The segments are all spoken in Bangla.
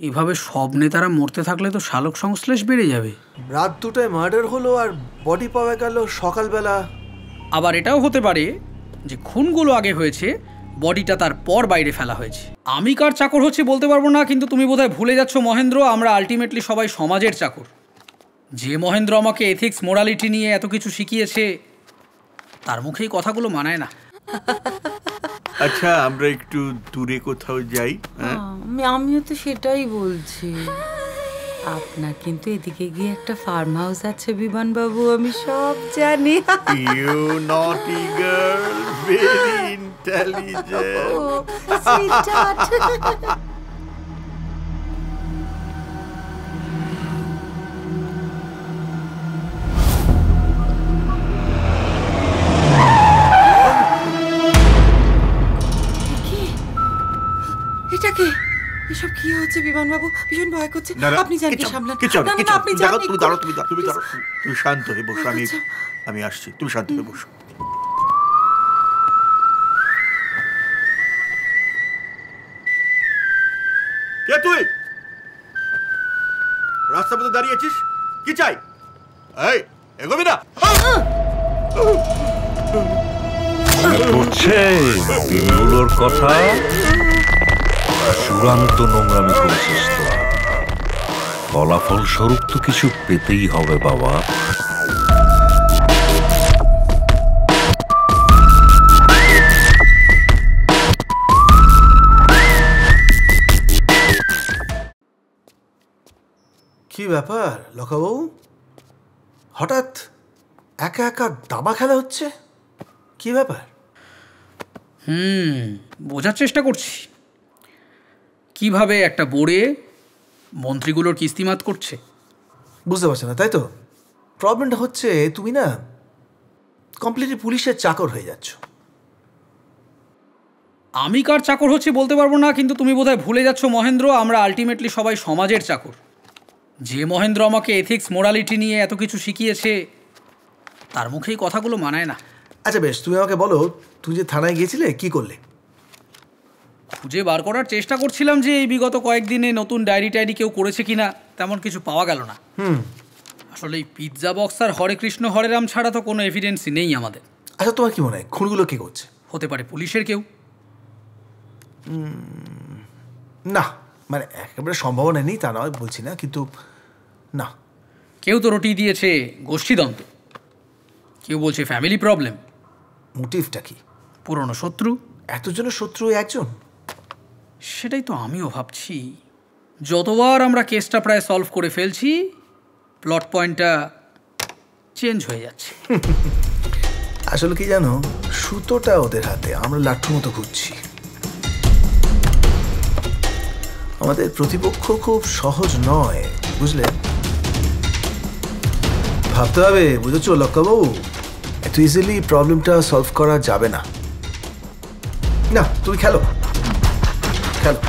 এভাবে সব নেতারা মরতে থাকলে তো শালক সংশ্লেষ বেড়ে যাবে। রাত 2টায় মার্ডার হলো আর বডি পাওয়া গেল সকালবেলা। আবার এটাও হতে পারে যে খুনগুলো আগে হয়েছে, বডিটা তার পর বাইরে ফেলা হয়েছে। আমি কার চাকর হচ্ছে বলতে পারবো না, কিন্তু তুমি বোধহয় ভুলে যাচ্ছ মহেন্দ্র, আমরা আলটিমেটলি সবাই সমাজের চাকর। যে মহেন্দ্র আমাকে এথিক্স মোরালিটি নিয়ে এত কিছু শিখিয়েছে, তার মুখেই কথাগুলো মানায় না। আচ্ছা, আমরা একটু দূরে কোথাও যাই। আমিও তো সেটাই বলছি। আপনার কিন্তু এদিকে গিয়ে একটা ফার্ম হাউস আছে বিমান বাবু, আমি সব জানি। ইউ নটি গার্ল, ভেরি ইন্টেলিজেন্ট। এটা কি? এসব কি হচ্ছে বিমান বাবু? ভীষণ ভয় করছে। আপনি জান কি সামলান। আপনি দাঁড়াও, তুমি শান্ত হয়ে বসো। আমি আসছি, তুমি শান্ত হয়ে বসো। কে তুই? রাস্তার মধ্যে দাঁড়িয়েছিস, কি চাই? এই এগোবি না। করছে দিনগুলোর কথা, চূড়ান্ত নোংরামি করেছিস তো। ফলাফল স্বরূপ তো কিছু পেতেই হবে বাবা। কি ব্যাপার লকাবাবু, হঠাৎ একা একা দাবা খেলা হচ্ছে? কি ব্যাপার? বোঝার চেষ্টা করছি কিভাবে একটা বোর্ডে মন্ত্রীগুলোর কিস্তিমাত করছে। বুঝতে পারছো না তাই তো? প্রবলেমটা হচ্ছে তুমি না কমপ্লিটলি পুলিশের চাকর হয়ে যাচ্ছ। আমি কার চাকর হচ্ছে বলতে পারবো না, কিন্তু তুমি বোধহয় ভুলে যাচ্ছ মহেন্দ্র, আমরা আলটিমেটলি সবাই সমাজের চাকর। যে মহেন্দ্র আমাকে এথিক্স মোরালিটি নিয়ে এত কিছু শিখিয়েছে, তার মুখেই কথাগুলো মানায় না। আচ্ছা বেশ, তুমি আমাকে বলো, তুমি যে থানায় গিয়েছিলে কি করলে? খুঁজে বার করার চেষ্টা করছিলাম যে এই বিগত কয়েকদিনে নতুন ডায়েরি টায়েরি কেউ করেছে কিনা। তেমন কিছু পাওয়া গেল না। আসলে এই পিৎজা বক্স আর হরে কৃষ্ণ হরে রাম ছাড়া তো কোনো এভিডেন্সই নেই আমাদের। আচ্ছা তোমার কি মনে হয় খুনগুলো কে করছে? হতে পারে পুলিশের কেউ। না মানে একেবারে সম্ভাবনা নেই তা নয় বলছি না, কিন্তু না, কেউ তো রটি দিয়েছে গোষ্ঠীদ্বন্দ্ব, কেউ বলছে ফ্যামিলি প্রবলেম। মোটিভটা কি? পুরনো শত্রু। এতজনের শত্রু একজন? সেটাই তো আমিও ভাবছি। যতবার আমরা কেসটা প্রায় সলভ করে ফেলছি, প্লট পয়েন্টটা চেঞ্জ হয়ে যাচ্ছে। আসলে কি জানো, সুতোটা ওদের হাতে, আমরা লাঠুর মতো ঘুরছি। আমাদের প্রতিপক্ষ খুব সহজ নয়, বুঝলে? ভাবতে হবে, বুঝেছো লক্ষ্যবাবু? এত ইজিলি প্রবলেমটা সলভ করা যাবে না। না তুমি খেলো খেলো।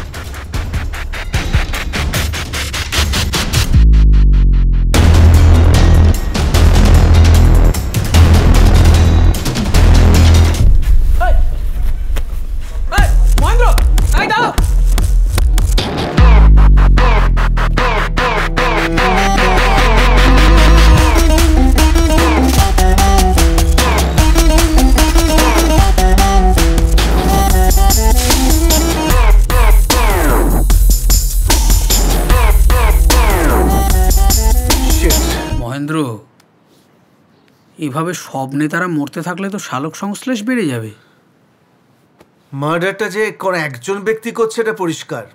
এভাবে সব নেতারা মরতে থাকলে তো শালক সংশ্লেষ বেড়ে যাবে। মার্ডারটা যে কোন একজন ব্যক্তি করছে এটা পরিষ্কার।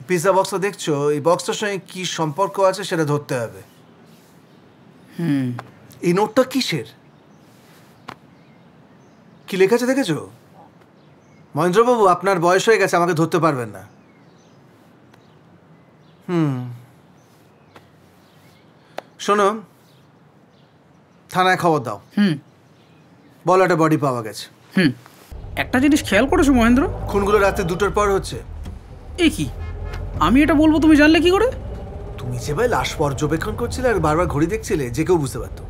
পিৎজা বক্সটা দেখছো, এই বক্সটার সঙ্গে কি সম্পর্ক আছে সেটা ধরতে হবে। এই নোটটা কিসের, কি লেখা আছে দেখেছো? মহেন্দ্রবাবু আপনার বয়স হয়ে গেছে, আমাকে ধরতে পারবেন না। শোনো, থানায় খবর দাও। বলো একটা বডি পাওয়া গেছে। একটা জিনিস খেয়াল করেছো মহেন্দ্র? খুনগুলো রাতে 2টার পর হচ্ছে। এ কি, আমি এটা বলবো তুমি জানলে কি করে? তুমি যে ভাই লাশ পর্যবেক্ষণ করছিলে আর বারবার ঘড়ি দেখছিলে, যে কেউ বুঝতে পারতো।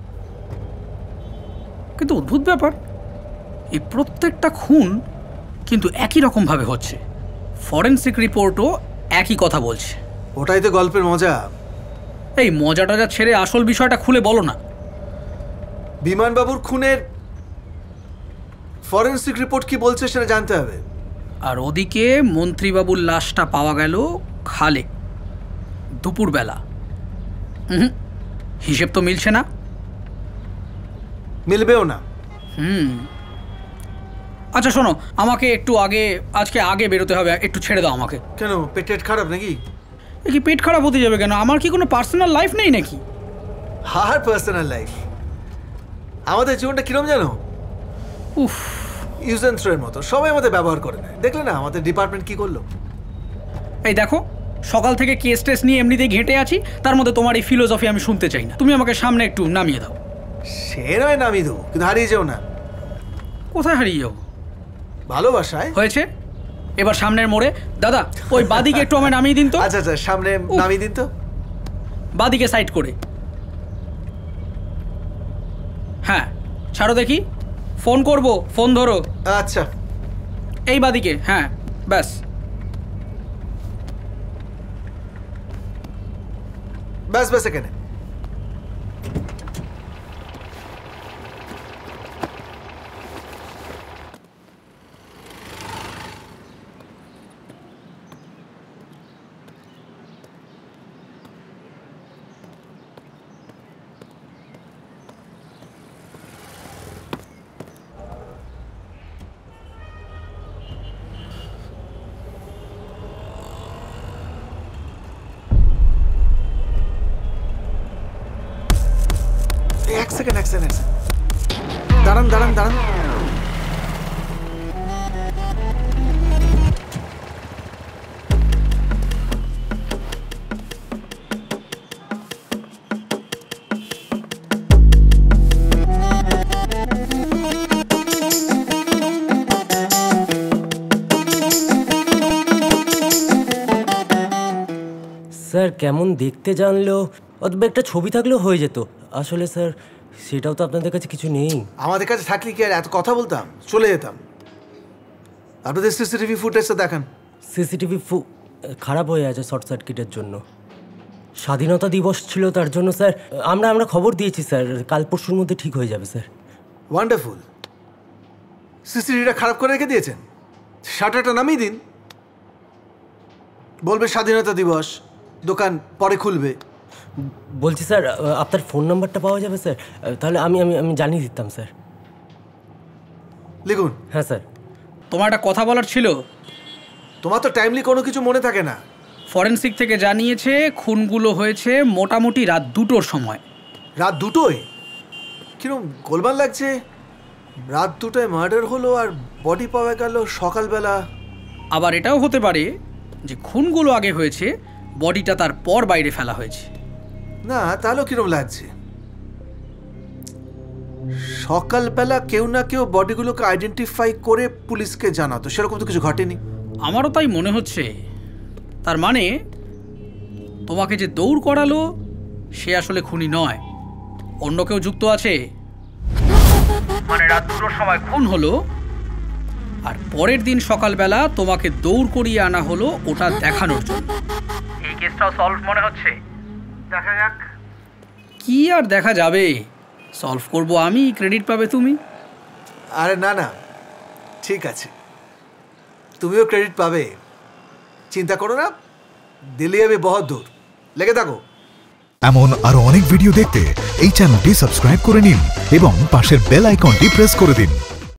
কিন্তু অদ্ভুত ব্যাপার, এই প্রত্যেকটা খুন কিন্তু একই রকমভাবে হচ্ছে। ফরেনসিক রিপোর্টও একই কথা বলছে। ওটাই তো গল্পের মজা। এই মজাটা যা ছেড়ে আসল বিষয়টা খুলে বলো না। বিমানবাবুর খুনের ফরেন্সিক রিপোর্ট কি বলছে সেটা জানতে হবে। আর ওদিকে মন্ত্রীবাবুর লাশটা পাওয়া গেল খালে দুপুরবেলা। হিসেব তো মিলছে না। মিলবেও না। আচ্ছা শোনো, আমাকে একটু আজকে আগে বেরোতে হবে, একটু ছেড়ে দাও আমাকে। কেন, পেট খারাপ নাকি? এ কি পেট খারাপ হতে যাবে কেন? আমার কি কোনো পার্সোনাল লাইফ নেই নাকি? হার পার্সোনাল লাইফ? আমাদের জীবনটা কিরম জানো? উফ, ইউজ অ্যান্ড থ্রোয়ের মতো সবাই আমাদের ব্যবহার করে নেয়। দেখলে না আমাদের ডিপার্টমেন্ট কি করলো? এই দেখো, সকাল থেকে কেস টেস নিয়ে এমনিতেই ঘেঁটে আছি, তার মধ্যে তোমার এই ফিলোসফি আমি শুনতে চাই না। তুমি আমাকে সামনে একটু নামিয়ে দাও। সে নয় নামিয়ে দেবো, কিন্তু হারিয়ে যাও না। কোথায় হারিয়ে যাবো? ভালোবাসায়। হয়েছে, এবার সামনের মোড়ে। দাদা, ওই বাদিকে একটু আমায় নামিয়ে দিন তো। আচ্ছা আচ্ছা, সামনে নামিয়ে দিন তো। বাদিকে সাইড করে। হ্যাঁ, ছাড়ো দেখি। ফোন করব, ফোন ধরো। আচ্ছা, এই বাদিকে। হ্যাঁ, ব্যাস। ব্যাস ব্যাস, এখানে। এক সেকেন্ড দাঁড়ান। স্যার কেমন দেখতে জানলো, অথবা একটা ছবি থাকলেও হয়ে যেত। আসলে স্যার সেটাও তো আপনাদের কাছে কিছু নেই। আমাদের কাছে থাকলে কি আর এত কথা বলতাম? চলে যেতাম। আপনাদের সিসিটিভি ফুটেজটা দেখান। সিসিটিভি খারাপ হয়ে আছে শর্ট সার্কিটের জন্য। স্বাধীনতা দিবস ছিল তার জন্য স্যার। আমরা খবর দিয়েছি স্যার, কাল পরশুর মধ্যে ঠিক হয়ে যাবে স্যার। ওয়ান্ডারফুল। সিসিটিভিটা খারাপ করে রেখে দিয়েছেন। শাটারটা নামিয়ে দিন। বলবে স্বাধীনতা দিবস, দোকান পরে খুলবে। বলছি স্যার, আপনার ফোন নাম্বারটা পাওয়া যাবে স্যার? তাহলে আমি জানিয়ে দিতাম স্যার। লিখুন। হ্যাঁ স্যার। তোমার একটা কথা বলার ছিল। তোমার তো টাইমলি কোনো কিছু মনে থাকে না। ফরেন্সিক থেকে জানিয়েছে খুনগুলো হয়েছে মোটামুটি রাত 2টোর সময়। রাত 2টোয়? কিরম গোলমাল লাগছে। রাত 2টোয় মার্ডার হলো আর বডি পাওয়া গেল সকালবেলা। আবার এটাও হতে পারে যে খুনগুলো আগে হয়েছে, বডিটা তার পর বাইরে ফেলা হয়েছে। না, তাহলেও কিরম লাগছে। সকালবেলা কেউ না কেউ বডিগুলোকে আইডেন্টিফাই করে পুলিশকে জানাতো, সেরকম তো কিছু ঘটেনি। আমারও তাই মনে হচ্ছে। তার মানে তোমাকে যে দৌড় করালো সে আসলে খুনি নয়, অন্য কেউ যুক্ত আছে। মানে রাত 2টোর সময় খুন হলো, আর পরের দিন সকালবেলা তোমাকে দৌড় করিয়ে আনা হলো ওটা দেখানোর জন্য। এই কেসটাও সলভ মনে হচ্ছে। দেখা যাক। কি আর দেখা যাবে, সলভ করব আমি, ক্রেডিট পাবে তুমি। আরে না না, ঠিক আছে, তুমিও ক্রেডিট পাবে, চিন্তা করো না। দিল্লি যাবে বহুত দূর, লেগে থাকো। এমন আরো অনেক ভিডিও দেখতে এই চ্যানেলটি সাবস্ক্রাইব করে নিন এবং পাশের বেল আইকনটি প্রেস করে দিন।